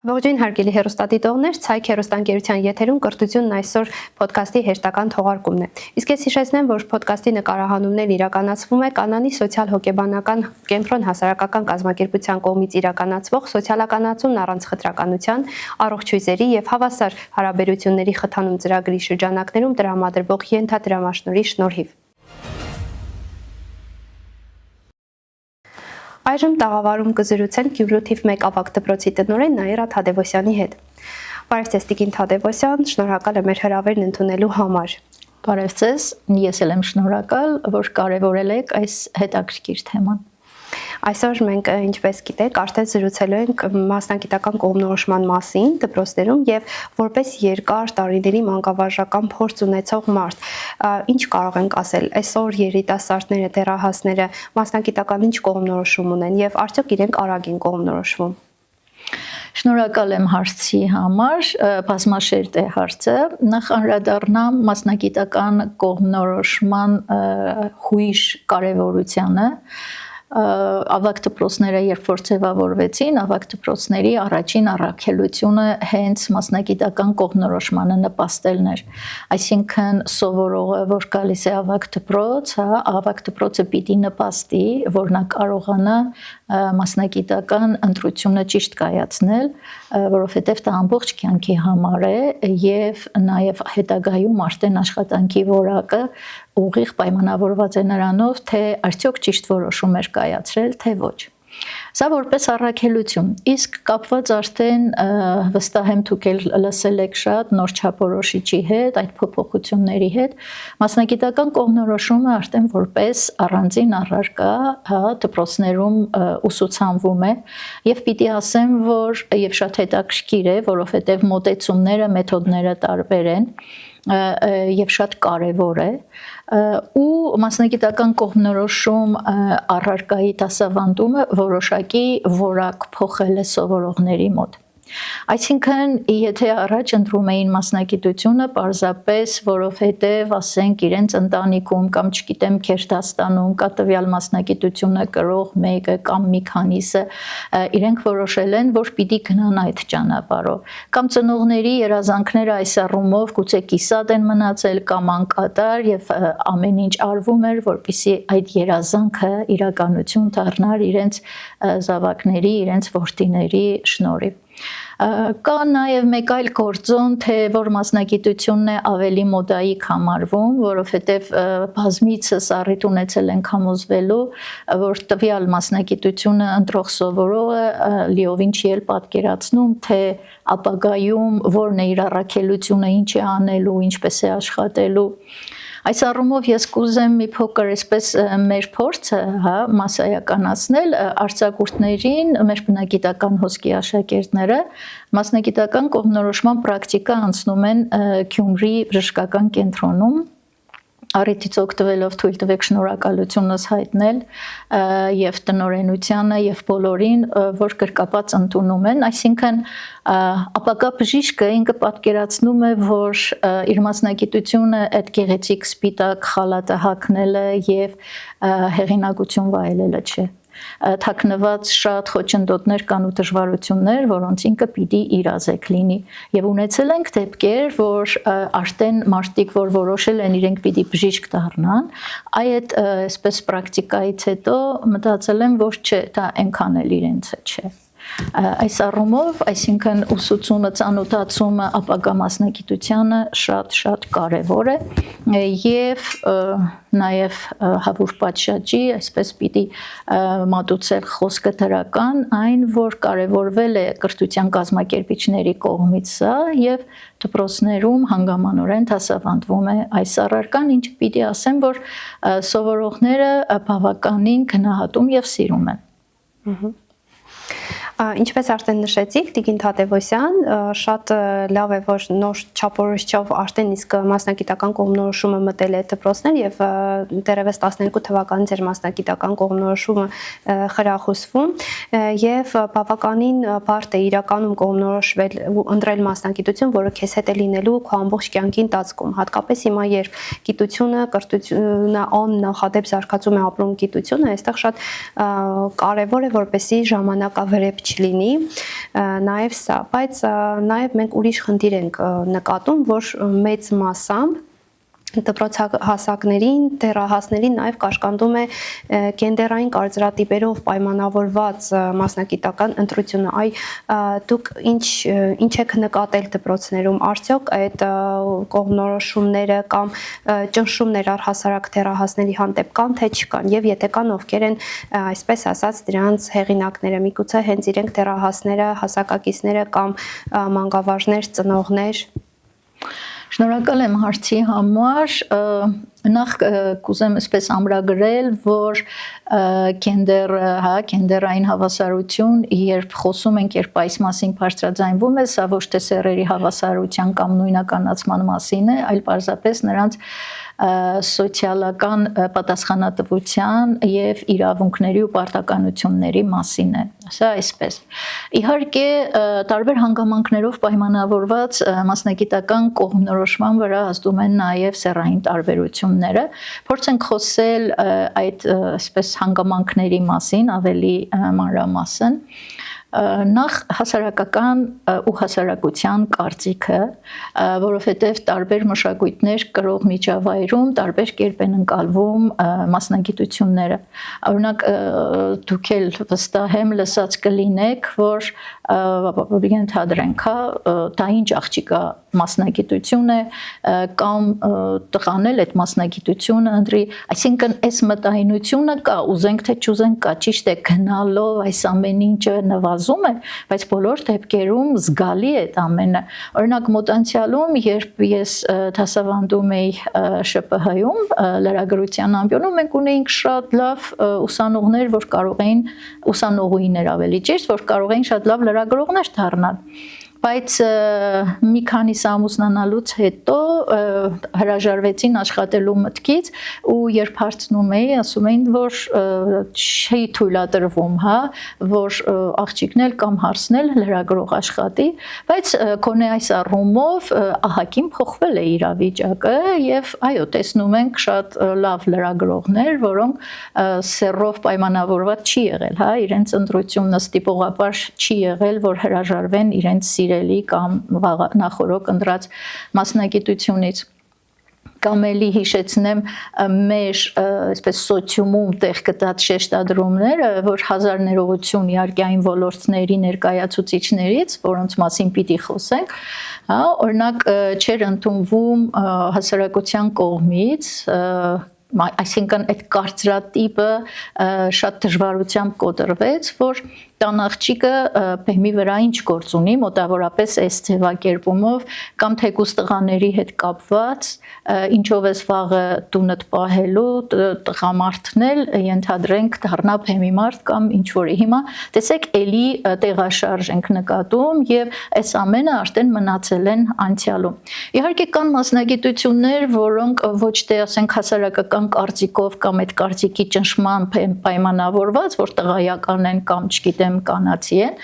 Ողջույն հարգելի հեռուստադիտողներ, Ցայք հեռուստաընկերության եթերում կրթությունն այսօր ոդքասթի հերթական թողարկումն է։ Իսկ ես հիշեցնեմ, որ ոդքասթի նկարահանումն իրականացվում է Կանանի սոցիալ-հոգեբանական կենտրոն հասարակական կազմակերպության կողմից իրականացվող սոցիալականացումն առանց խտրականության, առողջ հույզերի եւ հավասար հարաբերությունների խթանում ծրագրի շրջանակներում տրամադրվող ենթադրամաշնորհի շնորհիվ։ Այժմ տաղավարում կզրուցենք Գյումրու թիվ 1 ավագ դպրոցի տնօրեն Նաիրա Թադևոսյանի հետ։ Բարև ձեզ Տիկին Թադևոսյան, շնորհակալ եմ մեր հրավերն ընդունելու համար։ Բարև ձեզ, ես էլ եմ շնորհակալ, որ կարևորել եք այս հետաքրքիր թեման։ Այսօր մենք, ինչպես գիտեք, արդեն զրուցելու ենք մասնագիտական կողմնորոշման մասին դպրոցներում եւ որպես երկար տարիների մանկավարժական փորձ ունեցող մարդ, ինչ կարող ենք ասել այսօր երիտասարդները, դեռահասները մասնագիտական ինչ կողմնորոշում ունեն եւ արդյոք իրենք արագ են կողմնորոշվում։ Շնորհակալ եմ հարցի համար, բազմաշերտ է հարցը։ Նախ անդրադառնամ մասնագիտական կողմնորոշման հույժ կարևորությանը։ Ավագ դպրոցները երբ որ ձևավորվեցին, ավագ դպրոցների առաջին առաքելությունը հենց մասնագիտական կողմնորոշմանը նպաստելն էր։ Այսինքն սովորողը, որ գալիս է ավագ դպրոց, ավագ դպրոցը պիտի նպաստի, որ նա կարողանա մասնագիտական ընտրությունը ճիշտ կայացնել, որովհետև դա ամբողջ կյանքի համար է եւ նաեւ հետագայում արդեն աշխատանքի որակը ուղիղ պայմանավորված է նրանով, թե արդյոք ճիշտ որոշում էր կայացրել, թե ոչ։ Սա որպես առաքելություն, իսկ կապված արդեն վստահ եմ դուք էլ լսել եք շատ նոր չափորոշիչի հետ, այդ փոփոխությունների հետ, մասնագիտական կողմնորոշումը արդեն որպես առանձին առարկա դպրոցներում ուսուցանվում է եւ պիտի ասեմ, որ եւ շատ հետաքրքիր է, որովհետեւ մոտեցումները, մեթոդները տարբեր են եւ շատ կարեւոր է ու մասնագիտական կողմնորոշում առարկայի դասավանդումը որոշակի որակ փոխել է սովորողների մոտ։ Այսինքն, եթե առաջ ընտրում էին մասնագիտությունը պարզապես, որովհետև, ասենք, իրենց ընտանիքում կամ չգիտեմ Քերթաստանում կա տվյալ մասնագիտությունը կրող մեկը կամ մի քանիսը, իրենք որոշել են, որ պիտի գնան այդ ճանապարհով։ Կամ ծնողների երազանքները այս առումով գուցե կիսատ են մնացել կամ անկատար եւ ամեն ինչ արվում էր, որպեսզի այդ երազանքը իրականություն դառնար իրենց զավակների, իրենց որդիների շնորհիվ։ Կա նաև մեկ այլ գործոն, թե որ մասնագիտությունն է ավելի մոդայիկ համարվում, որովհետև բազմիցս առիթ ունեցել ենք համոզվելու, որ տվյալ մասնագիտությունը ընտրող սովորողը լիովին չի էլ պատկերացնում, թե ապագայում որն է իր առաքելությունը, ինչ է անելու, ինչպես է աշխատելու։ Այս առումով ես կուզեմ մի փոքր այսպես մեր փորձը մասսայականացնել արձակուրդներին, մեր բնագիտական հոսքի աշակերտները մասնագիտական կողմնորոշման պրակտիկա անցնում են Գյումրի բժշկական կենտրոնում։ Առիթից օգտվելով թույլ տվեք շնորհակալությունս հայտնել եւ տնօրենությանը եւ բոլորին, որ գրկապած ընդունում են, այսինքն ապագա բժիշկը ինքը պատկերացնում է, որ իր մասնագիտությունը այդ գեղեցիկ սպիտակ խալաթը հագնելը եւ հեղինակություն վայելելը չէ։ Թաքնված շատ խոչընդոտներ կան ու դժվարություններ, որոնց ինքը պիտի իրազեկ լինի եւ ունեցել ենք դեպքեր, որ արդեն մարդիկ, որ որոշել են իրենք պիտի բժիշկ դառնան, այդ այսպես պրակտիկայից հետո մտածել են, որ չէ, դա այնքան էլ իրենցը չէ։ Այս առումով, այսինքն ուսուցումը, ծանոթացումը ապագա մասնագիտությանը շատ կարևոր է եւ նաեւ հավուր պատշաճի, այսպես պիտի մատուցել խոսքը դրական, այն որ կարևորվել է կրթության կազմակերպիչների կողմից սա եւ դպրոցներում հանգամանորեն դասավանդվում է այս առարկան, ինչը պիտի ասեմ, որ սովորողները բավականին գնահատում եւ սիրում են։ Ինչպես արդեն նշեցիք, Տիկին Թադևոսյան, շատ լավ է, որ նոր չափորոշիչով արդեն իսկ մասնագիտական կողմնորոշումը մտել է դպրոցներ եւ դեռևս 12 թվականից էր մասնագիտական կողմնորոշումը խրախուսվում եւ բավականին բարդ է իրականում կողմնորոշվել ու ընտրել մասնագիտություն, որը քեզ հետ է լինելու քո ամբողջ կյանքի ընթացքում, հատկապես հիմա երբ գիտությունը, կրթությունը աննախադեպ զարգացում է ապրում գիտությունը, այստեղ շատ կարեւոր է որպեսզի ժամանակավրեպ պետք չլինի, նաև սա, բայց նաև մենք ուրիշ խնդիր ենք նկատում, որ մեծ մասամբ դպրոցահասակներին, դեռահասներին նաև կաշկանդում է գենդերային կարծրատիպերով պայմանավորված մասնագիտական ընտրությունը։ Դուք ինչ եք նկատել դպրոցներում, արդյոք այդ կողմնորոշումները կամ ճնշումներ առհասարակ դեռահասների հանդեպ կան, թե չկան, եւ եթե կան, ովքեր են, այսպես ասած, դրանց հեղինակները, միգուցե հենց իրենք դեռահասները, հասակակիցները կամ մանկավարժներ, ծնողներ։ Շնորհակալ եմ հարցի համար, նախ կուզեմ այսպես ամրագրել, որ գենդերային հավասարություն, երբ խոսում ենք, երբ այս մասին բարձրաձայնվում է, սա ոչ թե սեռերի հավասարության կամ նույնականացման մասին է, այլ պարզապես նրանց սոցիալական պատասխանատվության եւ իրավունքների ու պարտականությունների մասին է։ Սա այսպես։ Իհարկե, տարբեր հանգամանքներով պայմանավորված մասնագիտական կողմնորոշման վրա ազդում են նաեւ սեռային տարբերությունները։ Փորձենք խոսել այդ այսպես հանգամանքների մասին ավելի մանրամասն։ Նախ հասարակական ու հասարակության կարծիքը, որովհետև տարբեր մշակույթներ կրող միջավայրում տարբեր կերպ են ընկալվում մասնագիտությունները։ Օրինակ դուք էլ վստահ եմ լսած կլինեք, որ ենթադրենք, դա ինչ աղջիկա մասնագիտություն է կամ տղան էլ այդ մասնագիտությունը ընտրի, այսինքն այս մտայնությունը կա, ուզենք թե չուզենք կա, ճիշտ է, գնալով այս ամեն ինչը նվազում է, բայց բոլոր դեպքերում զգալի է այդ ամենը։ Օրինակ մոտ երբ ես դասավանդում էի ՇՊՀ-ում լրագրության ամբիոնում, մենք ունեինք շատ լավ ուսանողներ, որ կարող էին, ուսանողուհիներ ավելի ճիշտ, որ կարող էին շատ լավ լրագրողներ դառնալ։ Բայց մի քանի ամուսնանալուց հետո հրաժարվեցին աշխատելու մտքից ու երբ հարցնում էի, ասում էին, որ չի թույլատրվում, որ աղջիկն էլ կամ հարսն էլ լրագրող աշխատի, բայց գոնե այս առումով ահագին փոխվել է իրավիճակը եւ այո, տեսնում ենք շատ լավ լրագրողներ, որոնք սեռով պայմանավորված չի եղել, իրենց ընտրությունը ստիպողաբար չի եղել, որ հրաժարվեն իրենց կամ նախորոք ընտրած մասնագիտությունից կամ էլի հիշեցնեմ մեր այսպես սոցիումում տեղ գտած շեշտադրումները, որ հազար ներողություն իհարկե այն ոլորտների ներկայացուցիչներից, որոնց մասին պիտի խոսենք, օրինակ չէր ընդունվում հասարակության կողմից, այսինքն այդ կարծրատիպը շատ դժվարությամբ կոտրվեց, որ տան աղջիկը բեմի վրա ինչ գործ ունի, մոտավորապես այս ձևակերպումով կամ թեկուզ տղաների հետ կապված, ինչով ես վաղը տունդ պահելու, տղամարդն էլ ենթադրենք դառնա բեմի մարդ կամ ինչ որի։ Հիմա տեսեք էլի տեղաշարժ ենք նկատում եւ այս ամենը արդեն մնացել են անցյալում։ Իհարկե կան մասնագիտություններ, որոնք ոչ թե ասենք հասարակական կարծիքով կամ այդ կարծիքի ճնշմամբ են պայմանավորված, որ տղայական են կամ չգիտեմ կանացի են,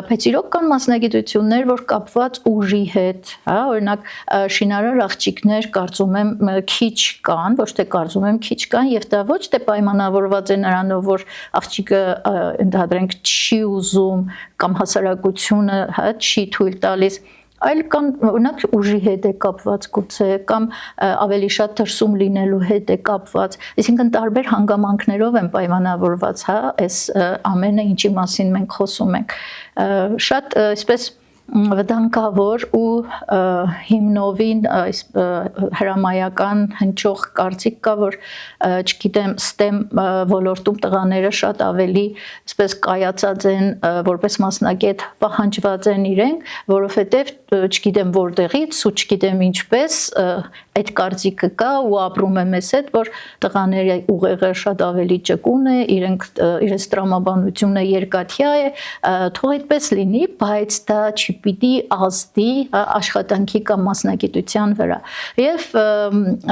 բայց իրոք կան մասնագիտություններ, որ կապված ուժի հետ, օրինակ շինարար աղջիկներ կարծում եմ քիչ կան, ոչ թե կարծում եմ քիչ կան եւ դա ոչ թե պայմանավորված է նրանով, որ աղջիկը ընդհանրենք չի ուզում կամ հասարակությունը չի թույլ տալիս, այլ կամ օրինակ ուժի հետ է կապված գուցե կամ ավելի շատ դրսում լինելու հետ է կապված, այսինքն տարբեր հանգամանքներով են պայմանավորված, այս ամենը ինչի մասին մենք խոսում ենք, շատ այսպես վտանգավոր ու հիմնովին հրամայական հնչող կարծիք կա, որ չգիտեմ STEM ոլորտում տղաները շատ ավելի այսպես կայացած են, որպես մասնագետ պահանջված են իրենք, որովհետև չգիտեմ որտեղից ու չգիտեմ ինչպես այդ կարծիքը կա ու ապրում է մեզ հետ, որ տղաների ուղեղը շատ ավելի ճկուն է, իրենց տրամաբանությունը երկաթյա է, թող այդպես լինի, բայց դա չի պիտի ազդի աշխատանքի կամ մասնագիտության վրա։ Եվ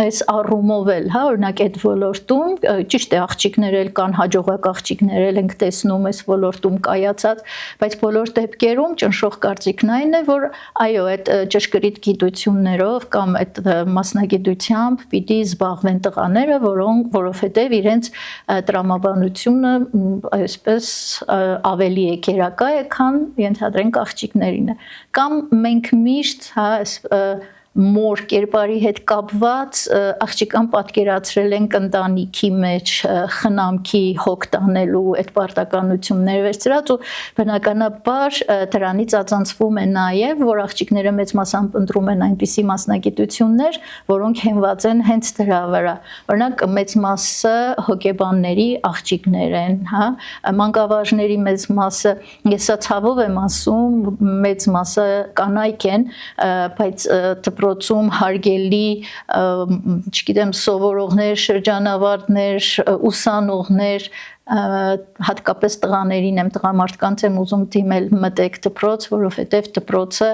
այս առումով էլ, օրինակ այդ ոլորտում ճիշտ է աղջիկներ էլ կան, հաջողակ աղջիկներ էլ ենք տեսնում այս ոլորտում կայացած, բայց բոլոր դեպքերում ճնշող կարծիքն այն է, որ այո, այդ ճշգրիտ գիտություններով կամ այդ մասնագիտությամբ պիտի զբաղվեն տղաները, որովհետև իրենց տրամաբանությունը այսպես ավելի էկերակա է, քան ենթադրենք աղջիկներին է։ Կամ մենք միշտ մոր կերպարի հետ կապված աղջիկան պատկերացրել ենք ընտանիքի մեջ խնամքի հոգ տանելու այդ պարտականությունները վերցրած ու բնականաբար դրանից ածանցվում է նաև, որ աղջիկները մեծ մասամբ ընտրում են այնպիսի մասնագիտություններ, որոնք հենված են հենց դրա վրա։ Օրինակ մեծ մասը հոգեբանների աղջիկներ են, մանկավարժների մեծ մասը, ես սա ցավով եմ ասում, մեծ մասը կանայք են, բայց դպրոցում հարգելի, չգիտեմ, սովորողներ, շրջանավարտներ, ուսանողներ, հատկապես տղաներին եմ, տղամարդկանց եմ ուզում դիմել մտեք դպրոց, որովհետև դպրոցը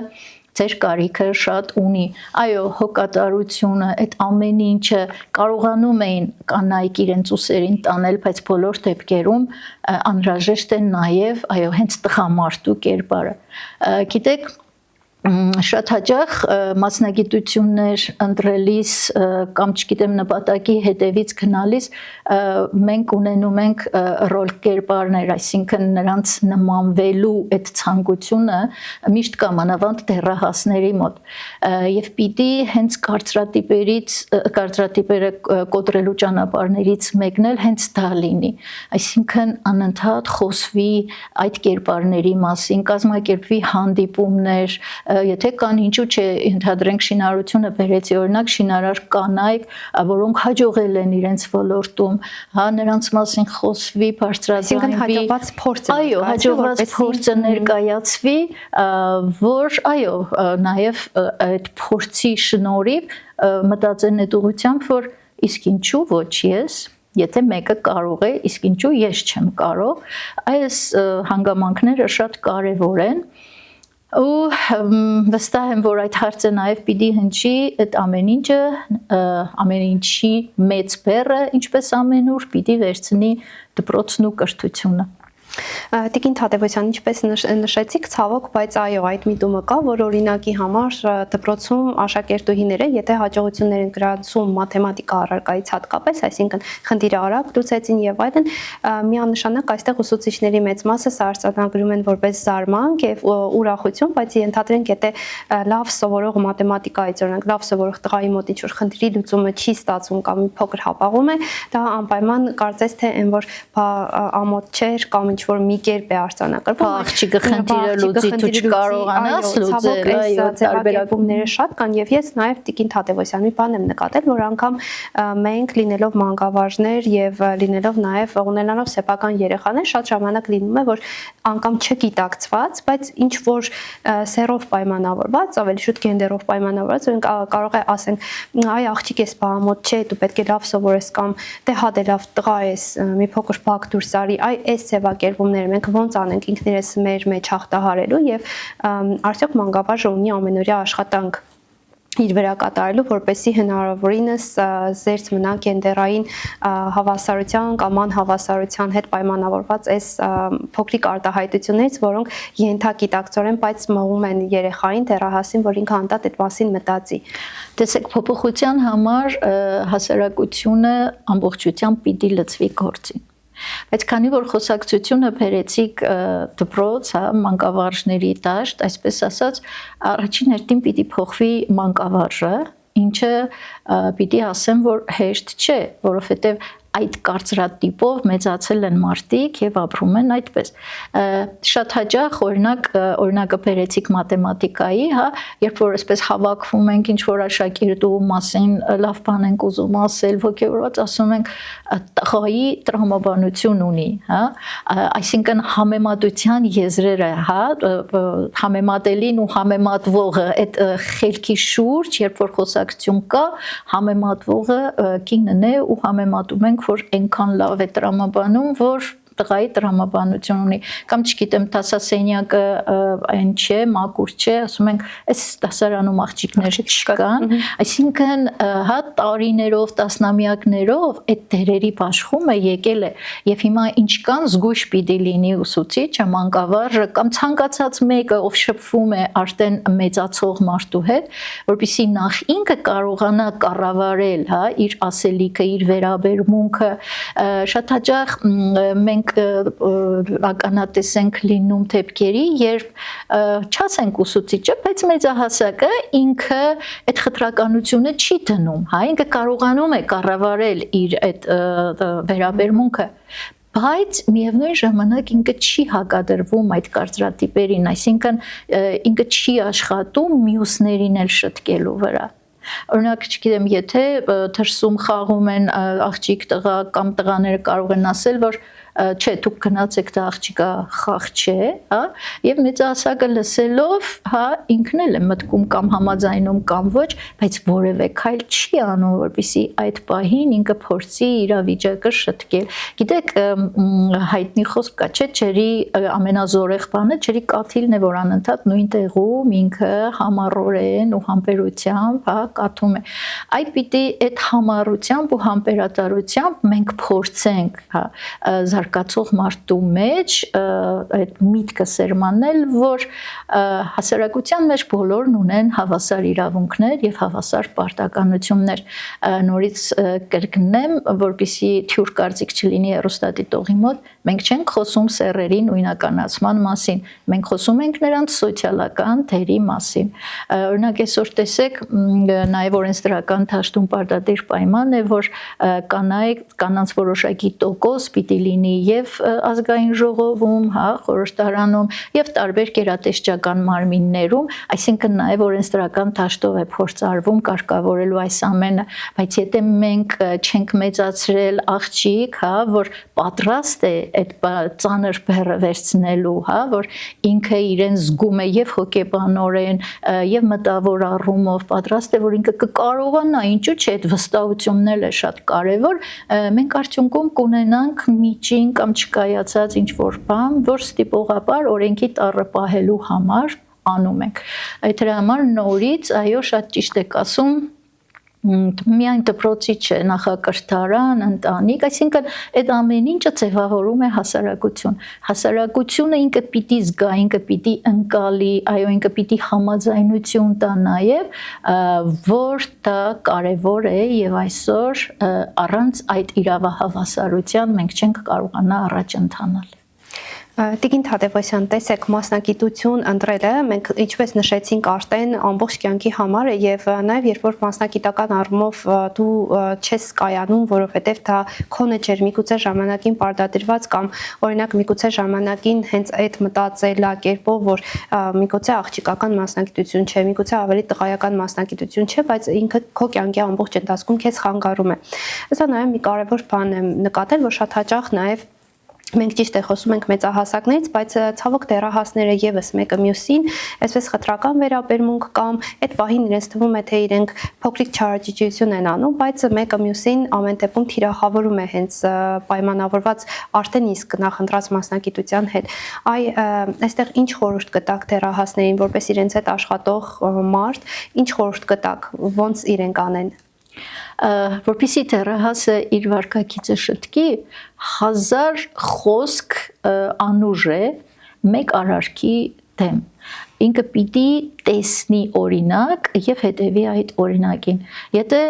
ձեր կարիքը շատ ունի։ Այո, հոգատարությունը, այդ ամեն ինչը կարողանում էին կանայք իրենց ուսերին տանել, բայց բոլոր դեպքերում անհրաժեշտ է նաև, այո, հենց տղամարդու կերպարը։ Գիտեք, շատ հաճախ մասնագիտություններ ընտրելիս կամ չգիտեմ նպատակի հետևից գնալիս մենք ունենում ենք ռոլ կերպարներ, այսինքն նրանց նմանվելու այդ ցանկությունը միշտ կա մանավանդ դեռահասների մոտ եւ պիտի հենց կարծրատիպերը կոտրելու ճանապարհներից մեկն էլ հենց դա լինի, այսինքն անընդհատ խոսվի այդ կերպարների մասին, կազմակերպվի հանդիպումներ, եթե կան ինչու՞ չէ, ընդհանրենք շինարարությունը բերեցի օրինակ շինարար կանայք, որոնք հաջողել են իրենց ոլորտում, նրանց մասին խոսվի, բարձրաձայնվի, այո, հաջողված փորձը ներկայացվի, որ այո, նաև այդ փորձի շնորհիվ մտածեն այդ ուղղությամբ, որ իսկ ինչու ոչ ես, եթե մեկը կարող է, իսկ ինչու ես չեմ կարող, այս հանգամանքները շատ կարևոր են ու վստահ եմ, որ այդ հարցը նաև պիտի հնչի այդ ամեն ինչի մեծ բեռը, ինչպես ամենուր, պիտի վերցնի դպրոցն ու կրթությունը։ Տիկին Թադևոսյան, ինչպես նշեցիք, ցավոք, բայց այո, այդ միտումը կա, որ օրինակի համար դպրոցում աշակերտուհիները, եթե հաջողություններ են գրանցում մաթեմատիկա առարկայից հատկապես, այսինքն խնդիրը արագ լուծեցին եւ այլն, միանշանակ այստեղ ուսուցիչների մեծ մասը սա արձանագրում են որպես զարմանք եւ ուրախություն, բայց ենթադրենք, եթե լավ սովորող մաթեմատիկայից, օրինակ լավ սովորող տղայի մոտ ինչ-որ խնդրի լուծումը չի ստացվում կամ մի փոքր հապաղում է, դա անպայման կարծես թե այն որ ամոթ չէր կամ ինչ-որ մի կերպ է արձանագրվում, աղջիկը խնդիրը լուծի, դու չկարողանաս լուծել, այո, ձևակերպումները շատ կան եւ ես նաեւ Տիկին Թադևոսյանի բան եմ նկատել, որ անգամ մենք լինելով մանկավարժներ եւ լինելով նաեւ ունենալով սեփական երեխաներ, շատ ժամանակ լինում է, որ անգամ չգիտակցված, բայց ինչ որ սերով պայմանավորված, ավելի շուտ գենդերով պայմանավորված, որ կարող է ասենք, այ աղջիկ ես բամոտ չէ, դու պետք է լավ սովորես կամ դե հա դե լավ տղա ես, մի փոքր բակ դուրս արի, այ այս ձևակերպումները մենք ոնց անենք ինքներս մեր մեջ հաղթահարելու եւ արդյոք մանկավարժը ունի ամենօրյա աշխատանք իր վրա կատարելու, որպեսզի հնարավորինս զերծ մնա գենդերային հավասարության կամ անհավասարության հետ պայմանավորված այս փոքրիկ արտահայտություններից, որոնք ենթագիտակցորեն բայց մղում են երեխային, դեռահասին, որ ինքը հանդարտ այդ մասին մտածի։ Տեսեք, փոփոխության համար հասարակությունը ամբողջությամբ պիտի լծվի գործին։ Բայց քանի որ խոսակցությունը բերեցիք դպրոց, մանկավարժների դաշտ, այսպես ասած, առաջին հերթին պիտի փոխվի մանկավարժը, ինչը պիտի ասեմ, որ հեշտ չէ, որովհետև այդ կարծրատիպով մեծացել են մարդիկ եւ ապրում են այդպես։ Շատ հաճախ օրինակը բերեցիք մաթեմատիկայի, երբ որ այսպես հավաքվում ենք ինչ որ աշակերտու մասին լավ բան ենք ուզում ասել, ոգևորված ասում ենք տղայի տրամաբանություն ունի, այսինքն համեմատության եզրերը, համեմատելին ու համեմատվողը այդ խելքի շուրջ, երբ որ խոսակցություն կա, համեմատվողը կինն է ու համեմատում ենք որ այնքան լավ է տրամաբանում, որ տղայի տրամաբանություն ունի, կամ չգիտեմ, դասասենյակը այն չէ, մաքուր չէ, ասում ենք, այս դասարանում աղջիկներ չկան, այսինքն հա տարիներով, տասնամյակներով այդ դերերի բաշխումը եկել է եւ հիմա ինչքան զգույշ պիտի լինի ուսուցիչը, մանկավարժը կամ ցանկացած մեկը, ով շփվում է արդեն մեծացող մարդու հետ, որպեսզի նախ ինքը կարողանա կառավարել, հա, իր ասելիքը, իր վերաբերմունքը, շատ հաճախ մենք ականատես ենք լինում դեպքերի, երբ չասենք ուսուցիչը, բայց մեծահասակը ինքը այդ խտրականությունը չի դնում, հա, ինքը կարողանում է կառավարել իր այդ վերաբերմունքը, բայց միևնույն ժամանակ ինքը չի հակադրվում այդ կարծրատիպերին, այսինքն ինքը չի աշխատում մյուսներին էլ շտկելու վրա։ Օրինակ, չգիտեմ, եթե դրսում խաղում են աղջիկ տղա կամ տղաները կարող են ասել, որ չէ, դուք գնացեք, դա աղջիկա խաղ չէ, հա, եւ մեծահասակը լսելով, հա, ինքն էլ է մտքում կամ համաձայնում կամ ոչ, բայց որևէ քայլ չի անում, որպեսզի այդ պահին ինքը փորձի իրավիճակը շտկել։ Գիտեք, հայտնի խոսք կա, չէ, ջերի ամենազորեղ բանը ջերի կաթիլն է, որ անընդհատ նույն տեղում ինքը համառորեն ու համբերությամբ, հա, կաթում է։ Այ պիտի այդ համառությամբ ու համբերատարությամբ մենք փորձենք, հա, զարգացող մարդու մեջ այդ միտքը սերմանել, որ հասարակության մեջ բոլորն ունեն հավասար իրավունքներ եւ հավասար պարտականություններ։ Նորից կրկնեմ, որպեսզի թյուր կարծիք չլինի հեռուստադիտողի մոտ, մենք չենք խոսում սեռերի նույնականացման մասին, մենք խոսում ենք նրանց սոցիալական դերի մասին։ Օրինակ այսօր տեսեք, նաեւ օրենսդրական դաշտում պարտադիր պայման է, որ կանանց որոշակի տոկոս պիտի լինի եւ ազգային ժողովում, հա, խորհրդարանում եւ տարբեր գերատեսչական մարմիններում, այսինքն նաեւ օրենսդրական դաշտով է փորձարվում կարգավորելու այս ամենը, բայց եթե մենք չենք մեծացրել աղջիկ, հա, որ պատրաստ է այդ ծանր բեռը վերցնելու, հա, որ ինքը իրեն զգում է եւ հոգեբանորեն եւ մտավոր առումով պատրաստ է, որ ինքը կկարողանա, ինչու՞ չէ, այդ վստահությունն էլ է շատ կարեւոր, մենք արդյունքում կունենանք միջին կամ չկայացած ինչ-որ բան, որ ստիպողաբար օրենքի տառը պահելու համար անում ենք։ Այդ դրա համար նորից, այո, շատ ճիշտ եք ասում, միայն դպրոցի չէ, նախակրթարան, ընտանիք, այսինքն այդ ամեն ինչը ձևավորում է հասարակություն։ Հասարակությունը ինքը պիտի զգա, ինքը պիտի ընկալի, այո, ինքը պիտի համաձայնություն տա նաև, որ դա կարևոր է եւ այսօր առանց այդ իրավահավասարության մենք չենք կարողանա առաջ ընթանալ։ Տիկին Թադևոսյան, տեսեք, մասնագիտություն ընտրելը մենք ինչպես նշեցինք արդեն ամբողջ կյանքի համար է եւ նաեւ երբ որ մասնագիտական առումով դու չես կայանում, որովհետեւ դա քոնը չէր, միգուցե ժամանակին պարտադրված կամ օրինակ միգուցե ժամանակին հենց այդ մտածելակերպով, որ միգուցե աղջիկական մասնագիտություն չէ, միգուցե ավելի տղայական մասնագիտություն չէ, բայց ինքը քո կյանքի ամբողջ ընթացքում քեզ խանգարում է։ Սա նաեւ մի կարևոր բան եմ նկատել, որ շատ հաճախ նաեւ մենք ճիշտ է խոսում ենք մեծահասակներից, բայց ցավոք դեռահասները եւս մեկը մյուսին այսպես խտրական վերաբերմունք կամ այդ պահին իրենց թվում է թե իրենք փոքրիկ չարաճճիություն են անում, բայց մեկը մյուսին ամեն դեպքում թիրախավորում է հենց պայմանավորված արդեն իսկ նախընտրած մասնագիտության հետ։ Այ այստեղ ինչ խորհուրդ կտաք դեռահասներին, որպես իրենց հետ աշխատող մարդ, ինչ խորհուրդ կտաք, ոնց իրենք անեն։ Որպեսզի դեռահասը իր վարքագիծը շտկի, 1000 խոսք անուժ է մեկ արարքի դեմ։ Ինքը պիտի տեսնի օրինակ եւ հետեւի այդ օրինակին։ Եթե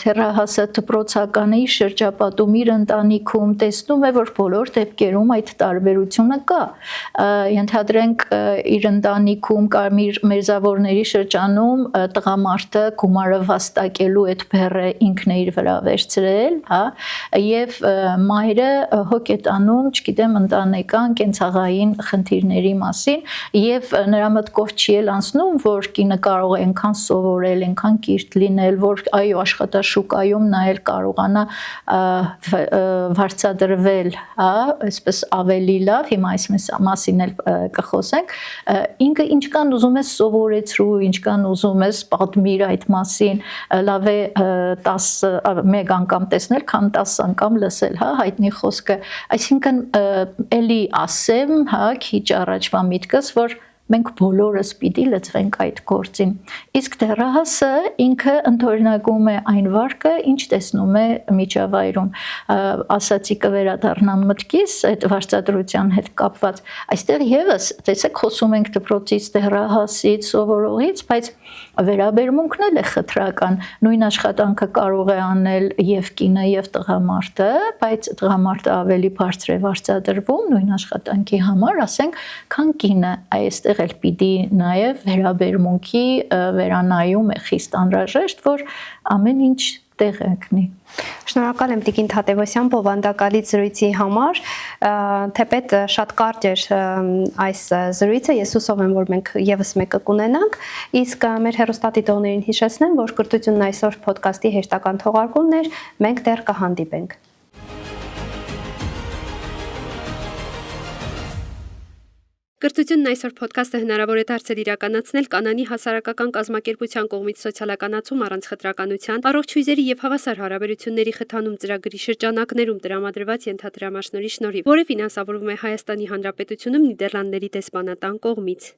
դեռահասը դպրոցականի շրջապատում իր ընտանիքում տեսնում է, որ բոլոր դեպքերում այդ տարբերությունը կա, ենթադրենք իր ընտանիքում կամ իր մերձավորների շրջանում տղամարդը գումարը վաստակելու այդ բեռը ինքն է իր վրա վերցրել, հա, եւ մայրը հոգ է տանում, չգիտեմ, ընտանեկան կենցաղային խնդիրների մասին եւ նրա մտքով չի էլ անցնում, որ կինը կարող է այնքան սովորել, այնքան կիրթ լինել, որ այո, աշխատաշուկայում նա էլ կարողանա վարձատրվել, հա, այսպես ավելի լավ, հիմա այս մասին էլ կխոսենք, ինքը ինչքան ուզում ես սովորեցրու, ինչքան ուզում ես պատմիր այդ մասին, լավ է 1 անգամ տեսնել, քան 10 անգամ լսել, հա, հայտնի խոսքը, այսինքն էլի ասեմ, հա, քիչ առաջվա միտքս, որ մենք բոլորս պիտի լծվենք այդ գործին։ Իսկ դեռահասը ինքը ընդօրինակում է այն վարկը, ինչ տեսնում է միջավայրում։ Ասացի կվերադառնամ մտքիս այդ վարձատրության հետ կապված։ Այստեղ եւս, տեսեք, խոսում ենք դպրոցից, դեռահասից, սովորողից, բայց վերաբերմունքն էլ է խտրական։ Նույն աշխատանքը կարող է անել եւ կինը եւ տղամարդը, բայց տղամարդը ավելի բարձր է վարձատրվում նույն աշխատանքի համար, ասենք, քան կինը։ Այստեղ էլ պիտի նաև վերաբերմունքի վերանայում է խիստ անհրաժեշտ, որ ամեն ինչ տեղ ընկնի։ Շնորհակալ եմ Տիկին Թադևոսյան բովանդակալից զրույցի համար, թեպետ շատ կարճ էր այս զրույցը, ես հուսով եմ, որ մենք եւս մեկը կունենանք, իսկ մեր հեռուստադիտողներին հիշեցնեմ, որ Կրթությունն այսօր ոդկասթի հերթական թողարկումն էր, մենք դեռ կհանդիպենք։ Կրթությունն այսօր ոդկասթը հնարավոր է դարձել իրականացնել Կանանի հասարակական կազմակերպության կողմից սոցիալականացում առանց խտրականության, առողջ հույզերի եւ հավասար հարաբերությունների խթանում ծրագրի շրջանակներում տրամադրված ենթադրամաշնորհի շնորհիվ, որը ֆինանսավորվում է Հայաստանի Հանրապետությունում Նիդերլանդների դեսպանատան կողմից։